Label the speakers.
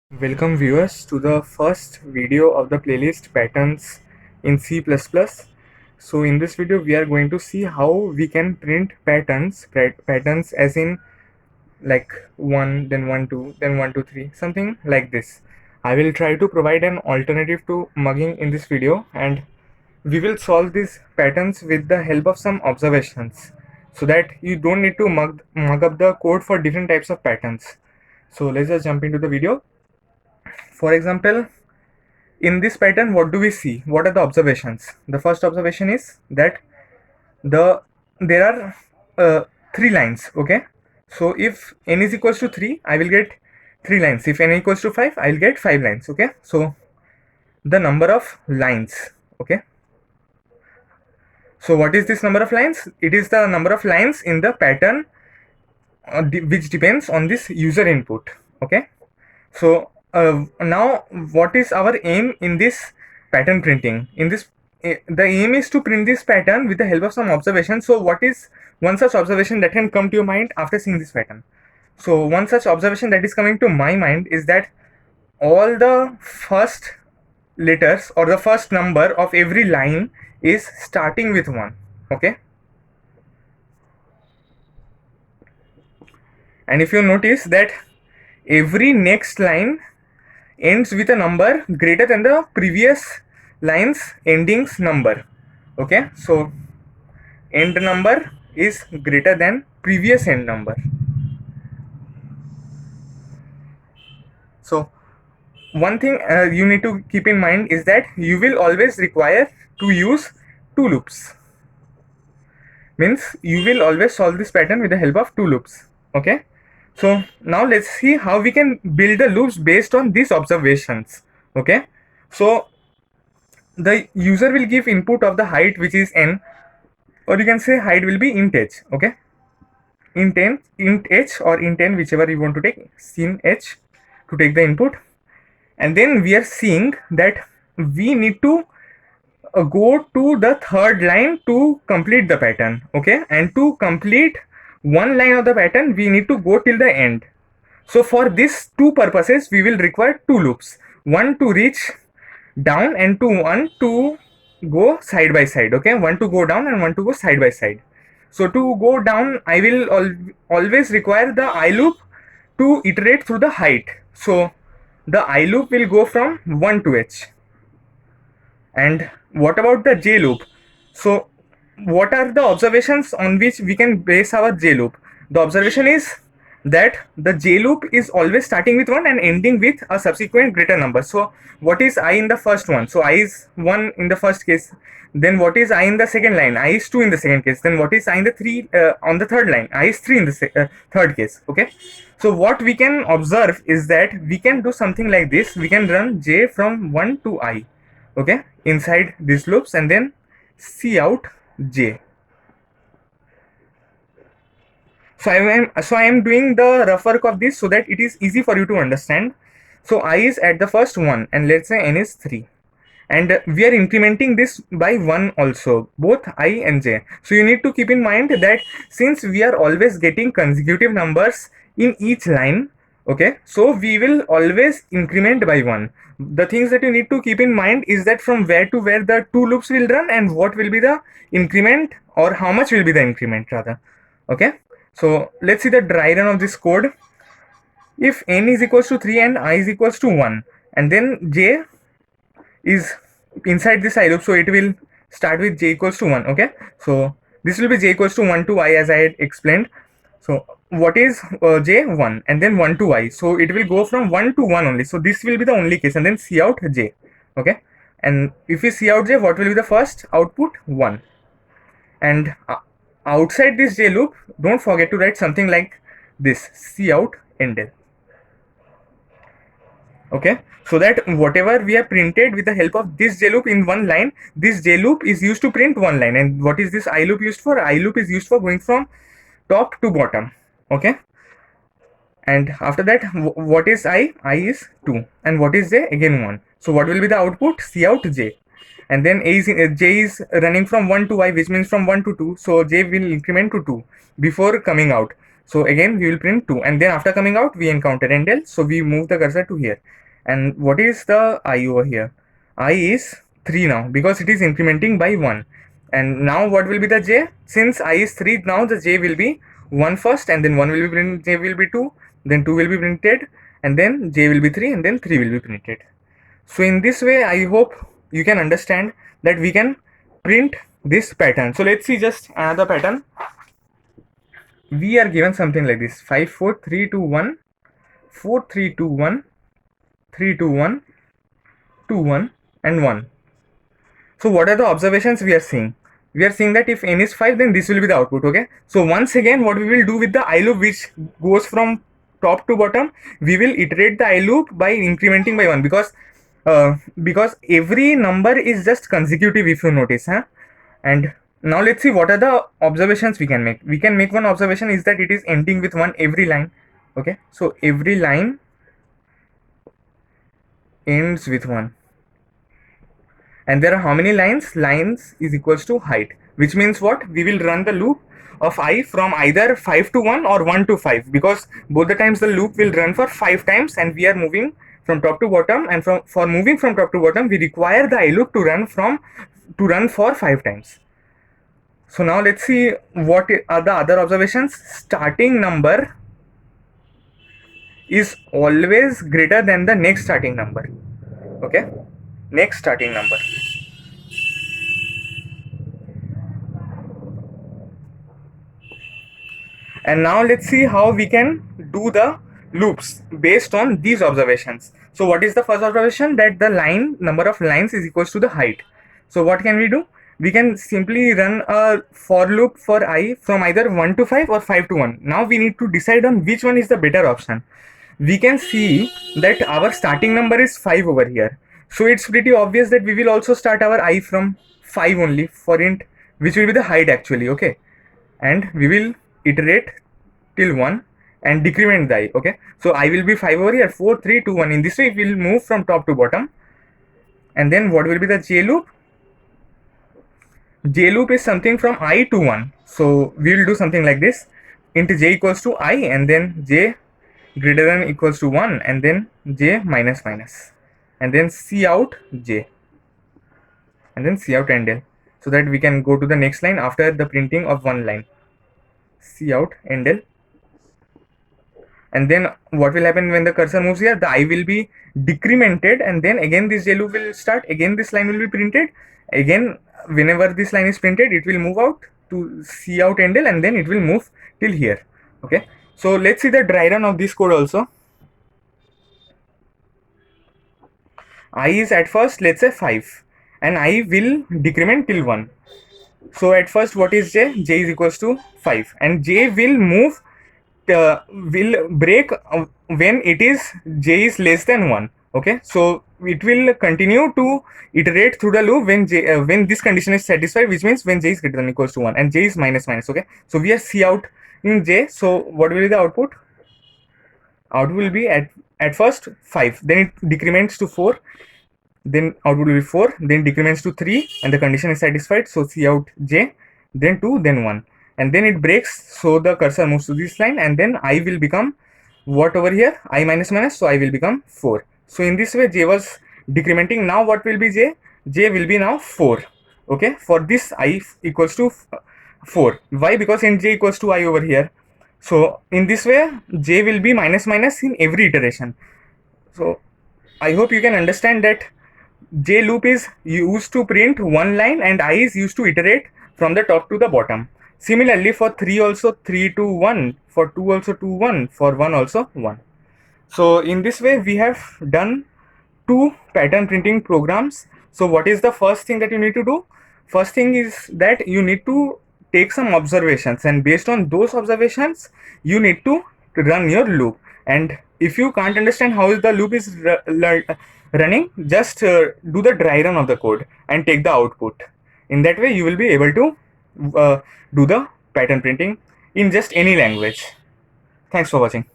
Speaker 1: Welcome viewers to the first video of the playlist patterns in C++. So in this video we are going to see how we can print patterns as in like 1 then 1 2 then 1 2 3 something like this. I will try to provide an alternative to mugging in this video, and we will solve these patterns with the help of some observations so that you don't need to mug up the code for different types of patterns. So let's just jump into the video. For example, in this pattern, what do we see? What are the observations? The first observation is that there are three lines. Okay, so if n is equals to 3, I will get 3 lines. If n equals to 5, I will get 5 lines. Okay, so the number of lines. Okay, so what is this number of lines? It is the number of lines in the pattern which depends on this user input. Okay, so now what is our aim in this pattern printing? In this the aim is to print this pattern with the help of some observation. So what is one such observation that can come to your mind after seeing this pattern? So one such observation that is coming to my mind is that all the first letters or the first number of every line is starting with 1. Okay, and if you notice that every next line ends with a number greater than the previous line's endings number. Okay, so end number is greater than previous end number. So one thing you need to keep in mind is that you will always require to use two loops. Means you will always solve this pattern with the help of two loops. Okay, so now let's see how we can build the loops based on these observations. Okay, so the user will give input of the height, which is n, or you can say height will be int h. Okay, int h or int n, whichever you want to take, sin h to take the input. And then we are seeing that we need to go to the third line to complete the pattern. Okay, and to complete one line of the pattern we need to go till the end. So for these two purposes we will require two loops, one to reach down and one to go side by side. Okay, one to go down and one to go side by side. So to go down, I will always require the I loop to iterate through the height. So the I loop will go from 1 to h. And what about the j loop? So what are the observations on which we can base our j loop? The observation is that the j loop is always starting with 1 and ending with a subsequent greater number. So what is I in the first one? So I is 1 in the first case. Then what is I in the second line? I is 2 in the second case. Then what is I in the 3 on the third line? I is 3 in the third case. Okay, so what we can observe is that we can do something like this. We can run j from 1 to I. Okay, inside these loops, and then see out j. So I am doing the rough work of this so that it is easy for you to understand. So I is at the first one, and let's say n is 3, and we are incrementing this by 1 also, both I and j. So you need to keep in mind that since we are always getting consecutive numbers in each line, okay, so we will always increment by 1. The things that you need to keep in mind is that from where to where the two loops will run and what will be the increment, or how much will be the increment rather. Okay, so let's see the dry run of this code. If n is equals to 3 and I is equals to 1, and then j is inside this I loop, so it will start with j equals to 1. Okay, so this will be j equals to 1 to I, as I had explained. So what is j? 1, and then 1 to I, so it will go from 1 to 1 only. So this will be the only case, and then see out j. Okay, and if we see out j, what will be the first output? 1. And outside this j loop, don't forget to write something like this: see out endl. Okay, so that whatever we have printed with the help of this j loop in one line, this j loop is used to print one line. And what is this I loop used for? I loop is used for going from top to bottom. Okay, and after that, what is I? I is 2, and what is j? Again 1. So what will be the output? See out j. And then j is running from 1 to I, which means from 1 to 2, so j will increment to 2 before coming out. So again we will print 2, and then after coming out we encounter endl, so we move the cursor to here. And what is the I over here? I is 3 now because it is incrementing by 1. And now what will be the j? Since I is 3, now the j will be 1 first, and then 1 will be printed, j will be 2, then 2 will be printed, and then j will be 3, and then 3 will be printed. So in this way I hope you can understand that we can print this pattern. So let's see just another pattern. We are given something like this: 5 4 3 2 1 4 3 2 1 3 2 1 2 1 and 1. So what are the observations we are seeing? We are seeing that if n is 5, then this will be the output. Okay, so once again what we will do with the I loop, which goes from top to bottom, we will iterate the I loop by incrementing by 1, because every number is just consecutive, if you notice, huh? And now let's see what are the observations we can make. We can make one observation is that it is ending with 1 every line. Okay, so every line ends with 1. And there are how many lines? Lines is equals to height, which means what? We will run the loop of I from either 5 to 1 or 1 to 5, because both the times the loop will run for 5 times, and we are moving from top to bottom, and for moving from top to bottom we require the I loop to run for 5 times. So now let's see what are the other observations. Starting number is always greater than the next starting number. Okay, next starting number. And now let's see how we can do the loops based on these observations. So what is the first observation? That the number of lines is equals to the height. So what can we do? We can simply run a for loop for I from either 1 to 5 or 5 to 1. Now we need to decide on which one is the better option. We can see that our starting number is 5 over here. So it's pretty obvious that we will also start our I from 5 only for int, which will be the height actually. Okay, and we will iterate till 1 and decrement the I. Okay, so I will be 5 over here, 4 3 2 1. In this way we will move from top to bottom. And then what will be the j loop? J loop is something from I to 1. So we will do something like this: int j equals to I, and then j greater than equals to 1, and then j minus minus, and then cout j, and then cout endl, so that we can go to the next line after the printing of one line. Cout endl. And then what will happen when the cursor moves here? The I will be decremented, and then again this j loop will start. Again this line will be printed. Again, whenever this line is printed, it will move out to cout endl, and then it will move till here. Okay, so let's see the dry run of this code also. I is at first, let's say 5, and I will decrement till 1. So at first what is j? J is equals to 5, and j will move, will break when it is j is less than 1. Okay, so it will continue to iterate through the loop when this condition is satisfied, which means when j is greater than equals to 1 and j is minus minus. Okay, so we are cout in j. So what will be the output? Output will be at first 5, then it decrements to 4, then output will be 4, then decrements to 3, and the condition is satisfied, so cout j, then 2, then 1, and then it breaks, so the cursor moves to this line, and then I will become what over here? I minus minus, so I will become 4. So in this way j was decrementing. Now what will be j? J will be now 4. Okay, for this I equals to 4. Why? Because in j equals to I over here. So in this way j will be minus minus in every iteration. So I hope you can understand that j loop is used to print one line, and I is used to iterate from the top to the bottom. Similarly for 3 also 3 to 1, for 2 also 2 1, for 1 also 1. So in this way we have done 2 pattern printing programs. So what is the first thing that you need to do? First thing is that you need to take some observations, and based on those observations you need to run your loop. And if you can't understand how the loop is running, just do the dry run of the code and take the output. In that way you will be able to do the pattern printing in just any language. Thanks for watching.